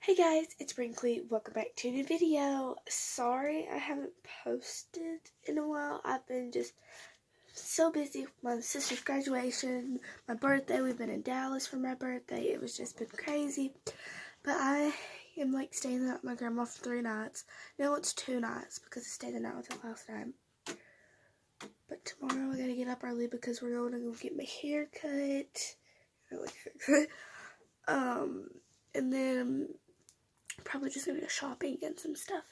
Hey guys, it's Brinkley. Welcome back to a new video. Sorry I haven't posted in a while. I've been just so busy with my sister's graduation, my birthday. We've been in Dallas for my birthday. It was just been crazy. But I am staying at my grandma for 3 nights. No, it's 2 nights because I stayed the night with her last night. But tomorrow I gotta get up early because we're going to go get my hair cut. And then probably just gonna go shopping and some stuff.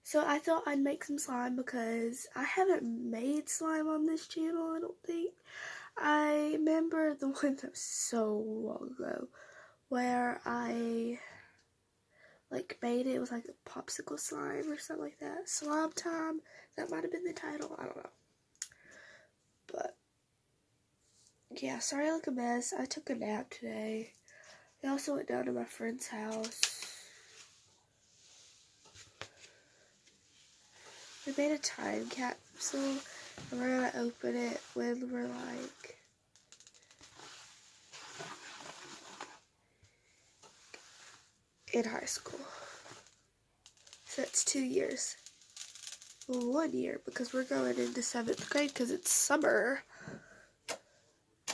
So I thought I'd make some slime because I haven't made slime on this channel, I don't think. I remember the one that was so long ago where I made it with a popsicle slime or something like that. Slime time, that might have been the title, I don't know. But yeah, sorry I look a mess. I took a nap today. I also went down to my friend's house. We made a time capsule, and we're gonna open it when we're in high school. So that's 2 years. Well, 1 year, because we're going into 7th grade because it's summer.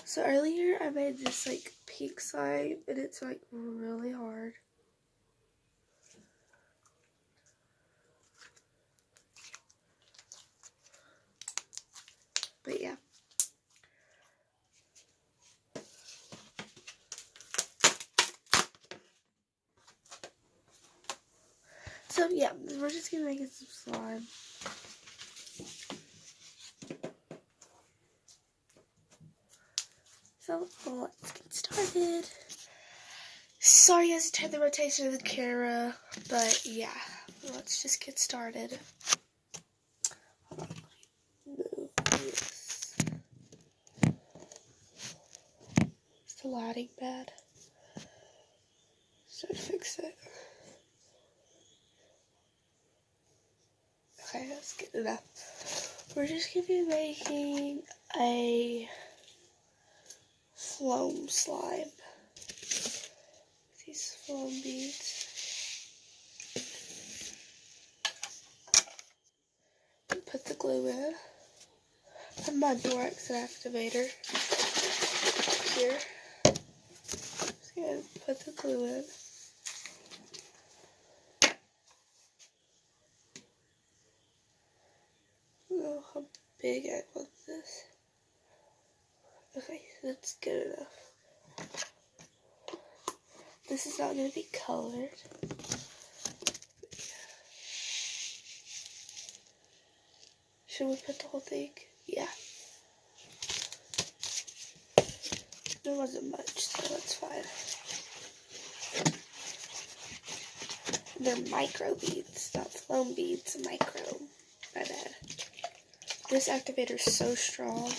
So earlier I made this pink slime, and it's really hard. But yeah. So yeah, we're just gonna make some slime. So let's get started. Sorry guys, I turned the rotation of the camera, but yeah, let's just get started. Hold on, let me move this. Is the lighting bad? So fix it. Okay, that's good enough. We're just gonna be making a floam slime. These foam beads. And put the glue in. And my borax activator here. Just gonna put the glue in. I don't know how big I want this. Okay, that's good enough. This is not going to be colored. Should we put the whole thing? Yeah. There wasn't much, so that's fine. They're micro beads, not foam beads, micro. My bad. This activator is so strong.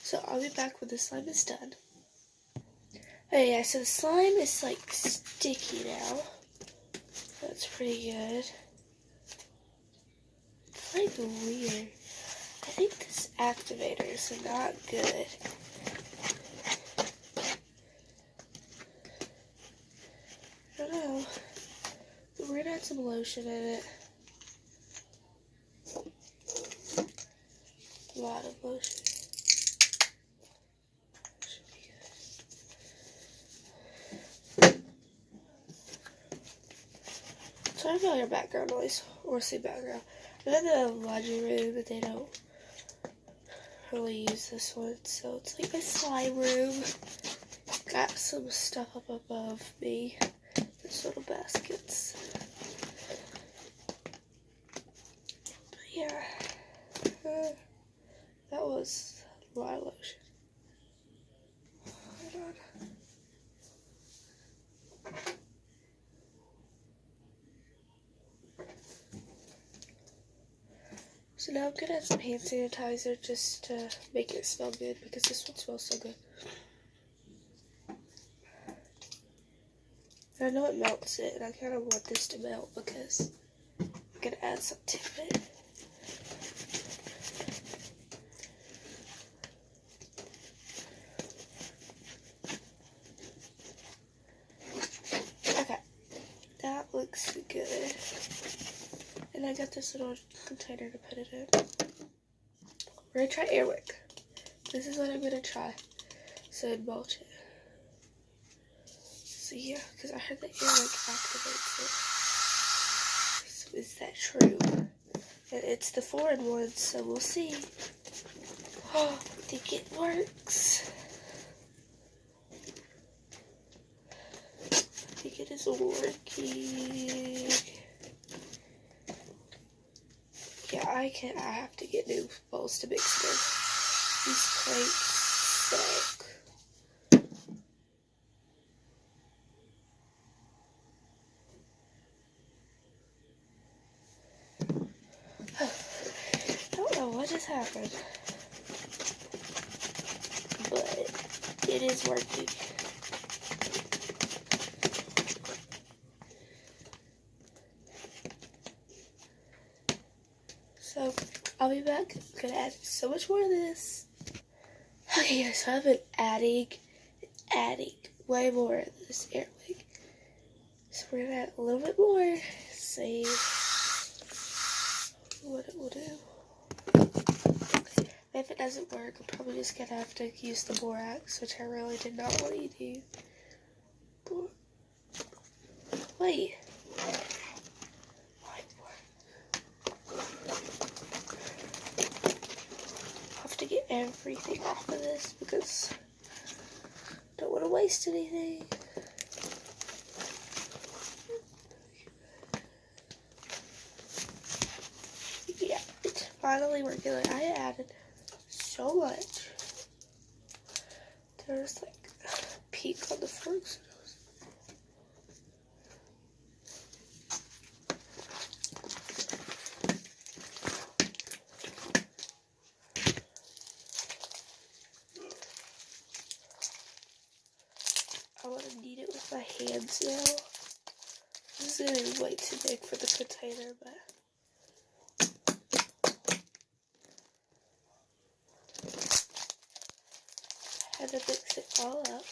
So I'll be back when the slime is done. Oh yeah, so the slime is sticky now. That's pretty good. It's weird. I think this activator is not good. I don't know. We're gonna add some lotion in it. A lot of lotion. Sorry about your background noise, or say background. I'm in the laundry room, but they don't really use this one, so it's my slime room. Got some stuff up above me, these little baskets. But yeah, that was a lot of lotion. Hold on. So now I'm gonna add some hand sanitizer just to make it smell good because this one smells so good. And I know it melts it, and I kind of want this to melt because I'm gonna add some to it. I got this little container to put it in. We're gonna try airwick. This is what I'm gonna try. So mulch it. So yeah, because I heard the airwick activates it. So is that true? And it's the 4-in-1, so we'll see. Oh, I think it works. I think it is working. Yeah, I have to get new bowls to mix it in. These crates suck. I don't know what just happened, but it is working. So I'll be back. I'm gonna add so much more of this. Okay, guys, so I've been adding way more of this airwick. So we're gonna add a little bit more. See what it will do. If it doesn't work, I'm probably just gonna have to use the borax, which I really did not want to do. Wait. I have to get everything off of this because I don't want to waste anything. Yeah, it's finally working. Like, I added so much. There's like a peak on the forks. I want to knead it with my hands now. This is going to be way too big for the container, but I had to mix it all up.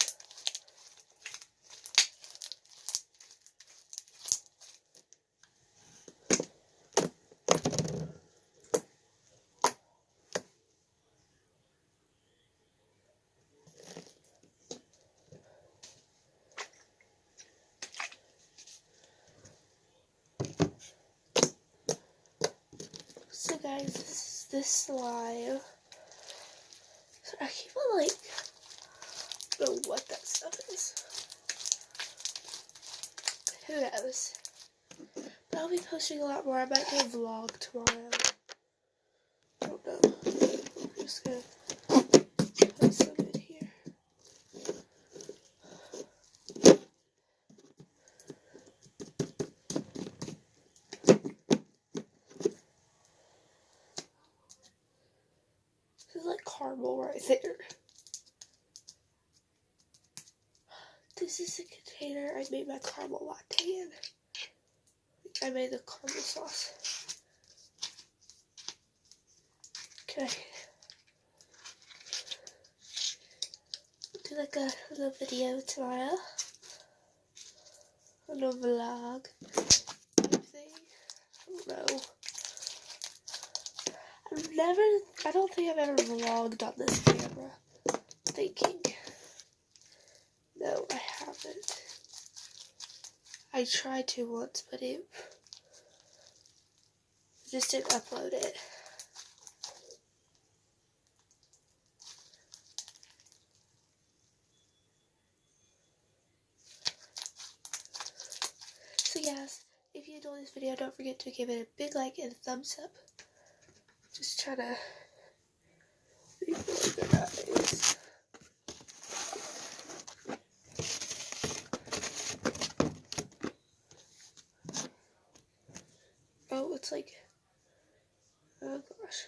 So guys, this is this slime. So I keep on like, I don't know what that stuff is. Who knows? But I'll be posting a lot more. I might do a vlog tomorrow. I don't know. I'm just gonna put some in here. This is like caramel right there. This is the container I made my caramel latte in. I made the caramel sauce. Okay. Do like a little video tomorrow. A little vlog type thing. I don't know. I don't think I've ever vlogged on this camera. Thinking. No, I haven't. I tried to once, but it just didn't upload it. So guys, if you enjoyed this video, don't forget to give it a big like and a thumbs up. Just trying to be really good at this. Oh, it's like, oh gosh.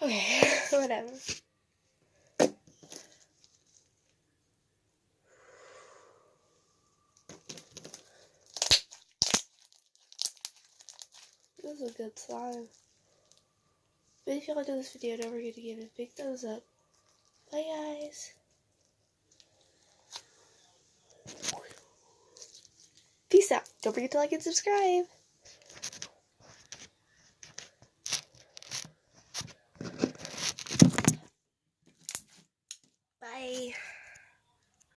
Okay, whatever. This is a good slime. But if y'all enjoyed this video, don't forget to give it a big thumbs up. Bye, guys. Peace out. Don't forget to like and subscribe.